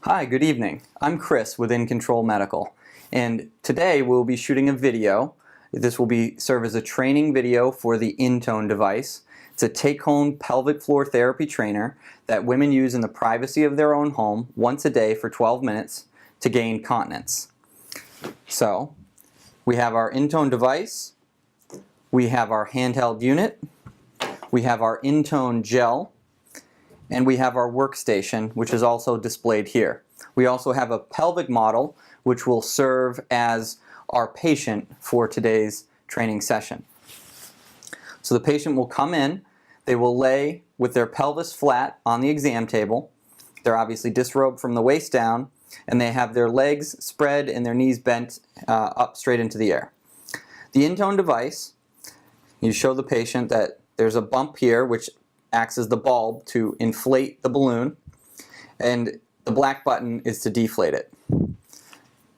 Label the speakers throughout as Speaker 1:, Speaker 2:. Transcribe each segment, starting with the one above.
Speaker 1: Hi, good evening. I'm Chris with InControl Medical, and today we'll be shooting a video. This will serve as a training video for the InTone device. It's a take-home pelvic floor therapy trainer that women use in the privacy of their own home once a day for 12 minutes to gain continence. So, we have our InTone device, we have our handheld unit, we have our InTone gel, and we have our workstation, which is also displayed here. We also have a pelvic model, which will serve as our patient for today's training session. So the patient will come in, they will lay with their pelvis flat on the exam table. They're obviously disrobed from the waist down, and they have their legs spread and their knees bent up straight into the air. The InTone device, you show the patient that there's a bump here, which acts as the bulb to inflate the balloon, and the black button is to deflate it.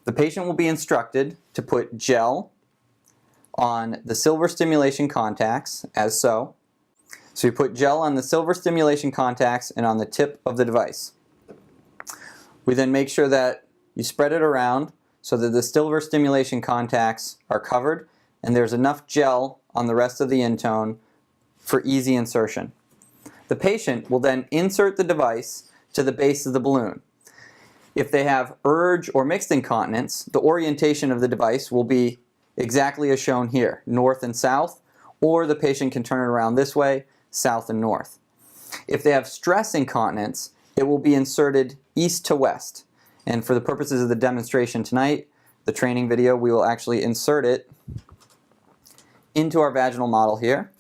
Speaker 1: The patient will be instructed to put gel on the silver stimulation contacts, as so. So you put gel on the silver stimulation contacts and on the tip of the device. We then make sure that you spread it around so that the silver stimulation contacts are covered and there's enough gel on the rest of the InTone for easy insertion. The patient will then insert the device to the base of the balloon. If they have urge or mixed incontinence, the orientation of the device will be exactly as shown here, north and south, or the patient can turn it around this way, south and north. If they have stress incontinence, it will be inserted east to west. And for the purposes of the demonstration tonight, the training video, we will actually insert it into our vaginal model here,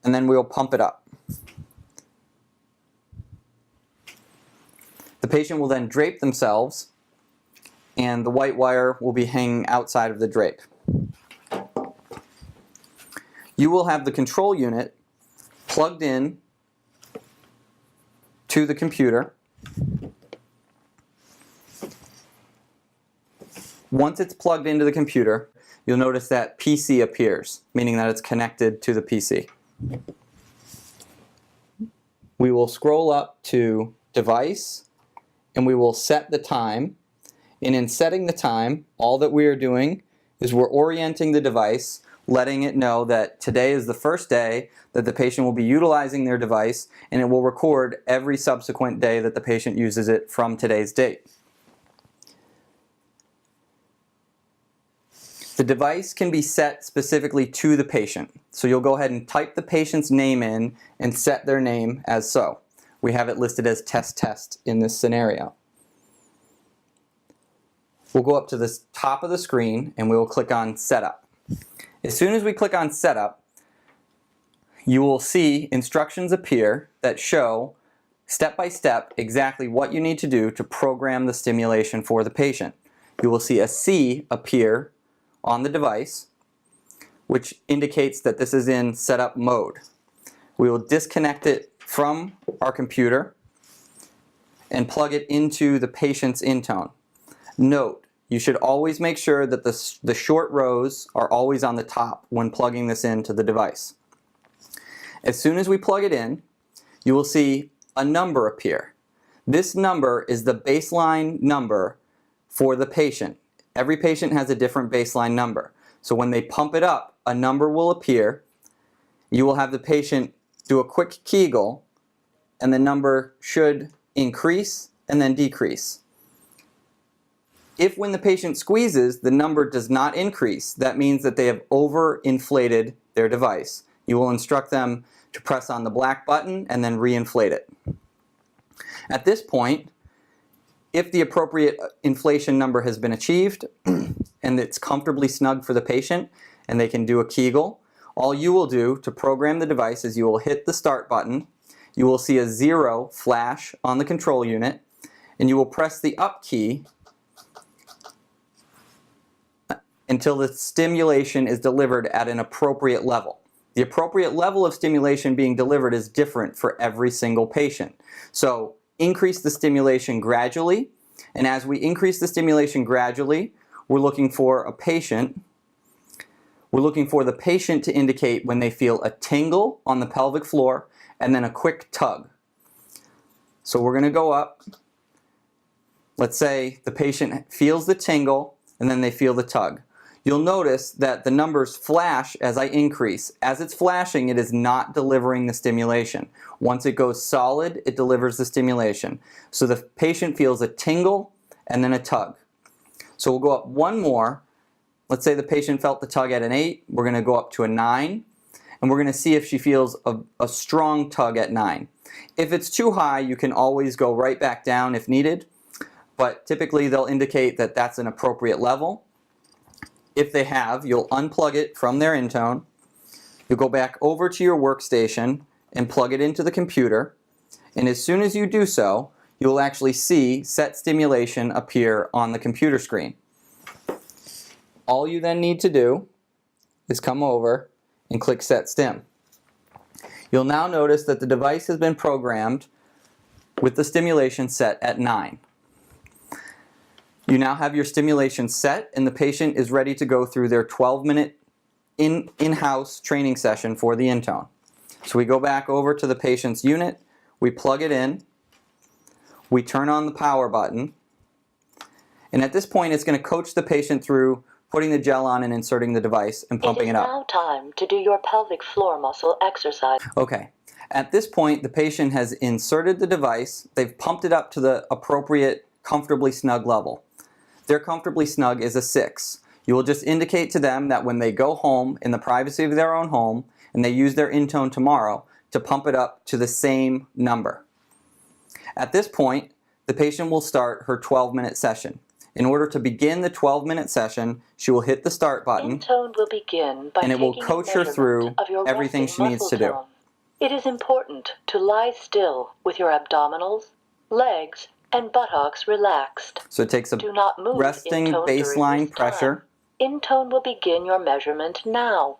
Speaker 1: and then we'll pump it up. The patient will then drape themselves, and the white wire will be hanging outside of the drape. You will have the control unit plugged in to the computer. Once it's plugged into the computer, you'll notice that PC appears, meaning that it's connected to the PC. We will scroll up to Device, and we will set the time. And in setting the time, all that we are doing is we're orienting the device, letting it know that today is the first day that the patient will be utilizing their device, and it will record every subsequent day that the patient uses it from today's date. The device can be set specifically to the patient. So you'll go ahead and type the patient's name in and set their name as so. We have it listed as test in this scenario. We'll go up to the top of the screen and we will click on Setup. As soon as we click on Setup, you will see instructions appear that show step by step exactly what you need to do to program the stimulation for the patient. You will see a C appear on the device, which indicates that this is in setup mode. We will disconnect it from our computer and plug it into the patient's InTone. Note, you should always make sure that the short rows are always on the top when plugging this into the device. As soon as we plug it in, you will see a number appear. This number is the baseline number for the patient. Every patient has a different baseline number. So when they pump it up, a number will appear. You will have the patient do a quick Kegel, and the number should increase and then decrease. If when the patient squeezes, the number does not increase, that means that they have overinflated their device. You will instruct them to press on the black button and then reinflate it. At this point, if the appropriate inflation number has been achieved and it's comfortably snug for the patient and they can do a Kegel, all you will do to program the device is you will hit the start button, you will see a 0 flash on the control unit, and you will press the up key until the stimulation is delivered at an appropriate level. The appropriate level of stimulation being delivered is different for every single patient. So increase the stimulation gradually, and as we increase the stimulation gradually, we're looking for the patient to indicate when they feel a tingle on the pelvic floor and then a quick tug. So we're going to go up. Let's say the patient feels the tingle and then they feel the tug. You'll notice that the numbers flash as I increase. As it's flashing, it is not delivering the stimulation. Once it goes solid, it delivers the stimulation. So the patient feels a tingle and then a tug. So we'll go up one more. Let's say the patient felt the tug at an 8. We're going to go up to a 9. And we're going to see if she feels a strong tug at 9. If it's too high, you can always go right back down if needed. But typically they'll indicate that that's an appropriate level. If they have, you'll unplug it from their InTone. You'll go back over to your workstation and plug it into the computer. And as soon as you do so, you will actually see set stimulation appear on the computer screen. All you then need to do is come over and click Set Stim. You'll now notice that the device has been programmed with the stimulation set at 9. You now have your stimulation set and the patient is ready to go through their 12-minute in-house training session for the InTone. So we go back over to the patient's unit, we plug it in, we turn on the power button, and at this point it's going to coach the patient through putting the gel on and inserting the device and pumping it up.
Speaker 2: It is now time to do your pelvic floor muscle exercise.
Speaker 1: Okay. At this point, the patient has inserted the device, they've pumped it up to the appropriate comfortably snug level. Their comfortably snug is a 6. You will just indicate to them that when they go home in the privacy of their own home and they use their InTone tomorrow to pump it up to the same number. At this point, the patient will start her 12-minute session. In order to begin the 12-minute session, she will hit the start button
Speaker 2: InTone will begin by
Speaker 1: and it will coach her through everything she needs to do.
Speaker 2: It is important to lie still with your abdominals, legs, and buttocks relaxed.
Speaker 1: So it takes a
Speaker 2: Do not move
Speaker 1: resting
Speaker 2: InTone
Speaker 1: baseline
Speaker 2: during this
Speaker 1: pressure,
Speaker 2: time. InTone will begin your measurement now.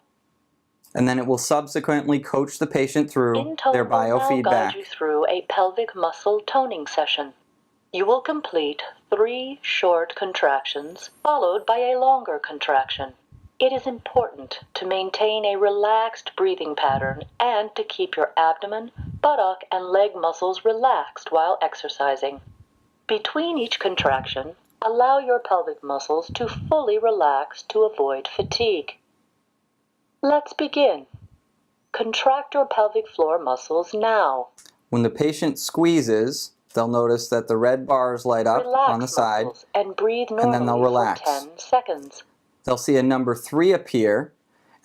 Speaker 1: and then it will subsequently coach the patient through
Speaker 2: InTone
Speaker 1: their
Speaker 2: will now
Speaker 1: biofeedback.
Speaker 2: guide you through a pelvic muscle toning session. You will complete 3 short contractions followed by a longer contraction. It is important to maintain a relaxed breathing pattern and to keep your abdomen, buttock, and leg muscles relaxed while exercising. Between each contraction, allow your pelvic muscles to fully relax to avoid fatigue. Let's begin. Contract your pelvic floor muscles now.
Speaker 1: When the patient squeezes, they'll notice that the red bars light up on the side,
Speaker 2: and breathe normally
Speaker 1: and then they'll relax.
Speaker 2: for 10 seconds.
Speaker 1: They'll see a number 3 appear,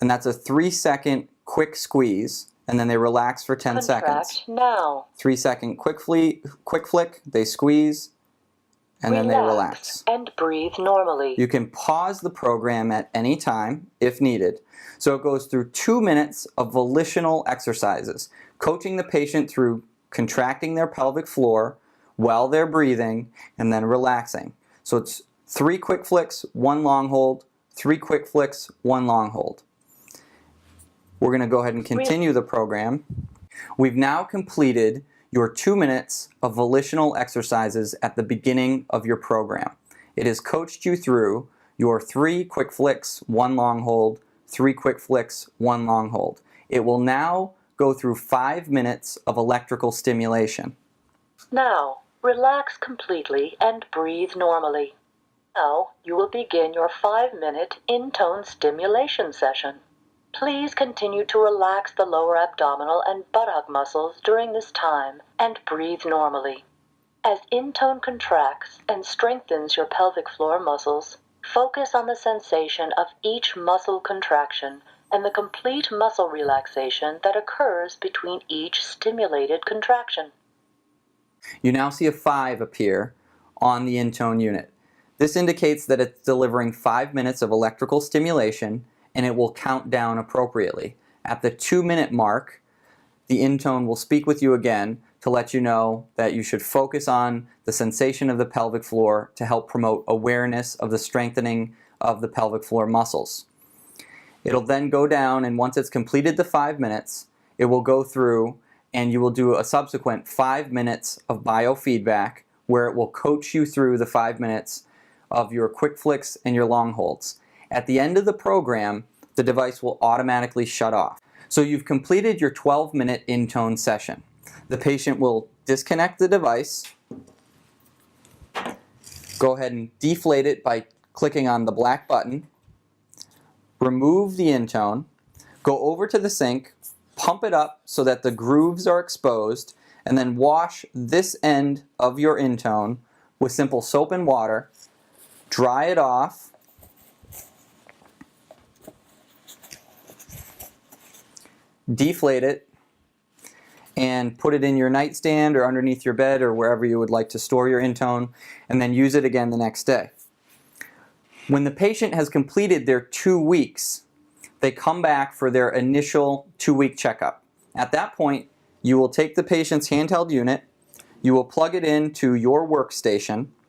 Speaker 1: and that's a 3-second quick squeeze, and then they relax for 10 seconds.
Speaker 2: Now.
Speaker 1: 3-second quick flick, they squeeze, and then they relax.
Speaker 2: And breathe normally.
Speaker 1: You can pause the program at any time if needed. So it goes through 2 minutes of volitional exercises, coaching the patient through contracting their pelvic floor while they're breathing and then relaxing. So it's 3 quick flicks, 1 long hold, 3 quick flicks, 1 long hold. We're going to go ahead and continue the program. We've now completed your 2 minutes of volitional exercises at the beginning of your program. It has coached you through your 3 quick flicks, 1 long hold, 3 quick flicks, 1 long hold. It will now go through 5 minutes of electrical stimulation.
Speaker 2: Now, relax completely and breathe normally. Now, you will begin your 5-minute InTone stimulation session. Please continue to relax the lower abdominal and buttock muscles during this time and breathe normally. As InTone contracts and strengthens your pelvic floor muscles, focus on the sensation of each muscle contraction and the complete muscle relaxation that occurs between each stimulated contraction.
Speaker 1: You now see a 5 appear on the InTone unit. This indicates that it's delivering 5 minutes of electrical stimulation, and it will count down appropriately. At the 2-minute mark, the InTone will speak with you again to let you know that you should focus on the sensation of the pelvic floor to help promote awareness of the strengthening of the pelvic floor muscles. It'll then go down, and once it's completed the 5 minutes, it will go through and you will do a subsequent 5 minutes of biofeedback where it will coach you through the 5 minutes of your quick flicks and your long holds. At the end of the program, the device will automatically shut off. So you've completed your 12-minute InTone session. The patient will disconnect the device. Go ahead and deflate it by clicking on the black button. Remove the InTone. Go over to the sink, pump it up so that the grooves are exposed, and then wash this end of your InTone with simple soap and water. Dry it off. Deflate it and put it in your nightstand or underneath your bed or wherever you would like to store your InTone, and then use it again the next day. When the patient has completed their 2 weeks, they come back for their initial 2-week checkup. At that point, you will take the patient's handheld unit, you will plug it into your workstation,